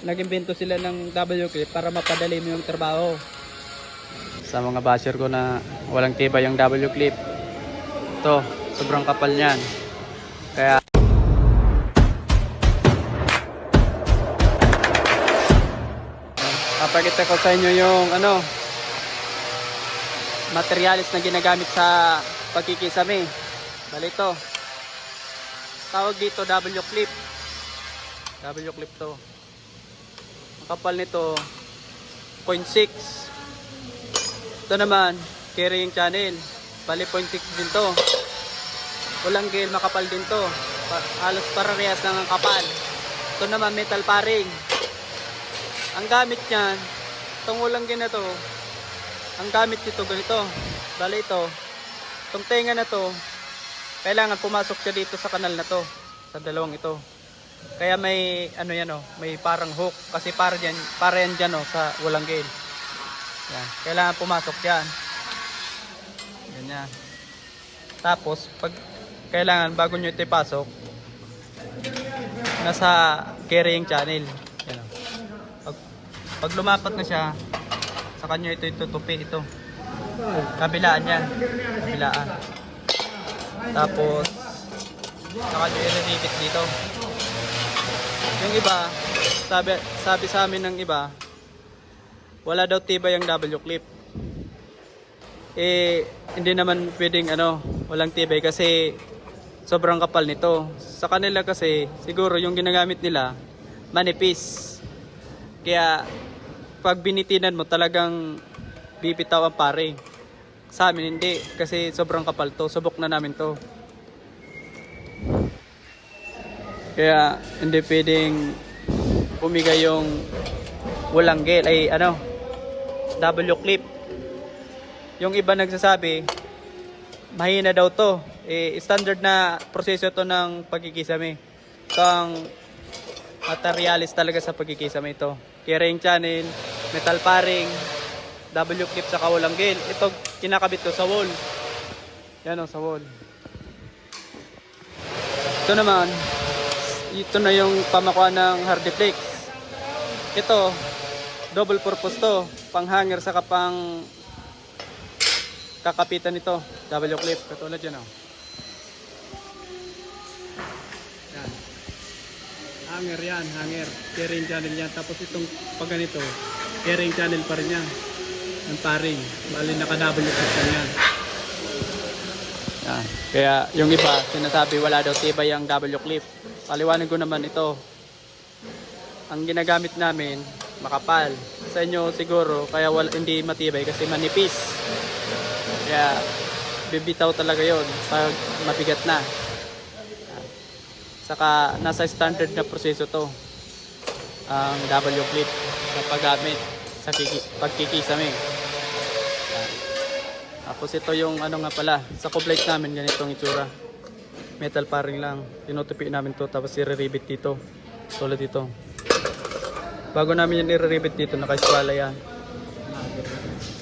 nag-imbento sila ng W-clip para mapadali mo yung trabaho. Sa mga basher ko na walang tibay yung W-clip, ito, sobrang kapal niyan. Kaya papakita ko sa inyo yung materialis na ginagamit sa pagkikisame. Bali ito, tawag dito W-clip. W-clip to. Ang kapal nito 0.6. Ito naman carrying channel, bali 0.6 din to. Walang gel, makapal din to. Halos parehas lang ang kapal. Ito naman metal paring. Ang gamit niyan, itong ulang gel na to, ang gamit nito ganito. Bali ito, itong tenga na to, kailangan pumasok siya dito sa kanal na to, sa dalawang ito. Kaya may may parang hook kasi para yan diyan sa walang gel. Yan, kailangan pumasok yan. Ganyan. Tapos pag kailangan bago nyo ito ipasok, nasa carrying channel. Yan. Pag lumapat na siya, sa kanya ito itutupi ito. Kabilaan yan. Kabilaan. Tapos saka nyo i-repeat dito. Yung iba, sabi sa amin ng iba, wala daw tibay ang W-clip. Hindi naman pwedeng walang tibay kasi sobrang kapal nito. Sa kanila kasi, siguro yung ginagamit nila, manipis. Kaya, pag binitinan mo, talagang bibitaw ang paring. Sa amin hindi, kasi sobrang kapal to. Subok na namin to. Kaya hindi pwedeng umigay yung walang gel W-clip. Yung iba nagsasabi mahina daw to. Standard na proseso to ng pagkikisame. Ito ang materialis talaga sa pagkikisame ito. Carrying channel, metal paring, W-clip saka walang gel. Ito kinakabit to sa wall. Yan sa wall. Ito naman, ito na yung pamakuan ng Hardiflex. Ito, double purpose to. Pang hanger sa kapang kakapitan nito. W-clip. Katulad yan Yan. Hanger yan, hanger. Carrying channel yan. Tapos itong pag ganito, carrying channel pa rin yan. Ang paring. Bali naka W-clip lang yan. Yan. Kaya yung iba, sinasabi wala daw tibay ang W-clip. Paliwanag ko naman ito. Ang ginagamit namin, makapal. Sa inyo siguro, kaya hindi matibay kasi manipis. Kaya bibitaw talaga yon pag mabigat na. Saka nasa standard na proseso to ang W-clip sa paggamit sa pagkikisame. Tapos ito yung nga pala, sa kublight namin ganitong itsura. Metal paring lang, tinutupi namin to tapos i-re-rivet dito. Tulad dito. Bago namin yan i-re-rivet dito, naka-eskwala yan.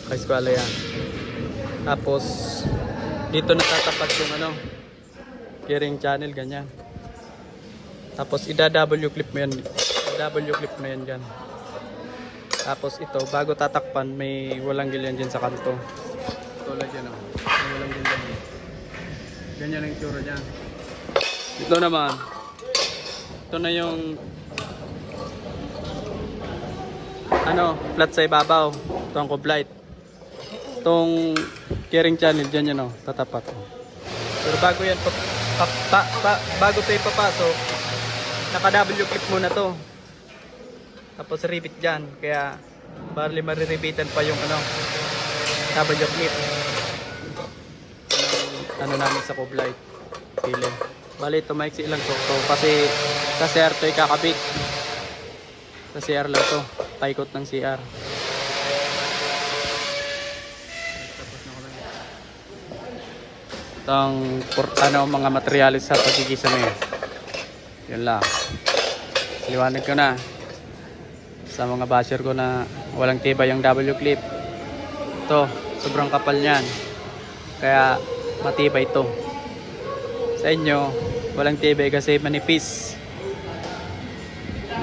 Naka-eskwala yan. Tapos dito natatapat yung carrying channel ganyan. Tapos ida-W-clip mo yan. W-clip mo yan dyan. Tapos ito, bago tatakpan, may walang gel yan dyan sa kanto. Tulad yan may walang gel yan. Ganyan ang itsura niya. Ito naman, ito na yung flat sa ibabaw. Ito ang kublight. Itong carrying channel dyan yan tatapat. Pero bago yan bago ito ipapasok, naka W-clip muna to. Tapos rivet dyan. Kaya bali mariribitan pa yung W-clip. Namin sa kublight. Pili. Bali ito maiksi lang to. Kasi sa CR to ikakabit. Sa CR lang to. Paikot ng CR. Itong mga materialis sa pagkikisame. Yun lang. Liwanag ko na sa mga basher ko na walang tibay yung W-clip. Ito, sobrang kapal niyan. Kaya matibay ito. Sa inyo, walang tibay kasi manipis.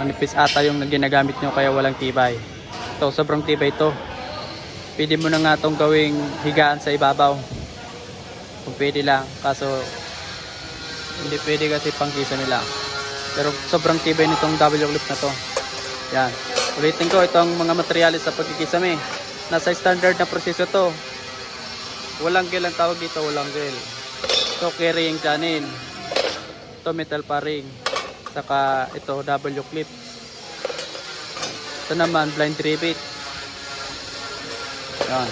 nipis ata yung ginagamit nyo kaya walang tibay. Ito, sobrang tibay ito. Pwede mo na nga itong gawing higaan sa ibabaw. Kung pwede lang. Kaso, hindi pwede kasi pangkisa nila. Pero sobrang tibay nitong W-clip na to. Yan. Ulitin ko, itong mga materialis sa pagkikisame. Nasa standard na proseso to. Walang gel ang tawag dito, walang gel. Ito, carrying channel. Ito, metal paring. Saka ito, W-clip. Ito naman, blind rivet. Yan.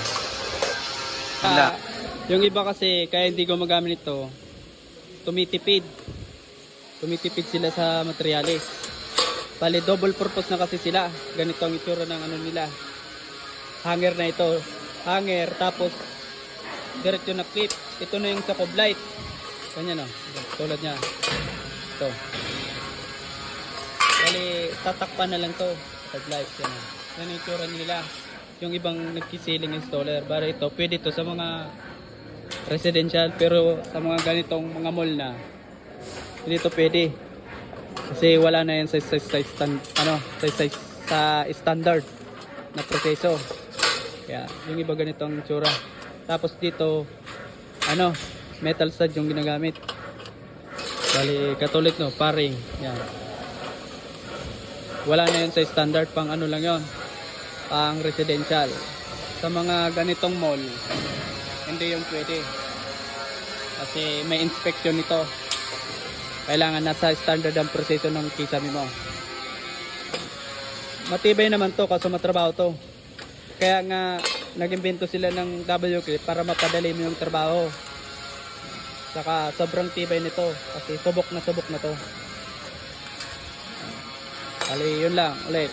Yung iba kasi, kaya hindi ko magamit ito, tumitipid. Tumitipid sila sa materialis. Bali, double purpose na kasi sila. Ganito ang itsura ng ano nila. Hanger na ito. Hanger, tapos diretso na clip. Ito na yung sa coblight. Ganyan o. Tulad niya. Ito. Bali, tatakpan na lang to. Coblight. Yan o. Yan yung itsura nila. Yung ibang nagkisiling installer. Bali ito, pwede ito sa mga residential. Pero sa mga ganitong mga mall na, hindi ito pwede. Kasi wala na yan sa standard na proseso. Kaya yung iba ganitong itsura. Tapos dito metal stud yung ginagamit. Bali katulad no, paring. Yan. Wala na yan sa standard, pang ano lang yon, pang residential. Sa mga ganitong mall, hindi yung pwede. Kasi may inspection nito. Kailangan nasa standard ang proseso ng kisame mo. Matibay naman to kasi matrabaho to. Kaya nga nag-imbento sila ng W-clip para mapadali mo yung trabaho. Saka sobrang tibay nito kasi subok na to. Ali, yun lang ulit.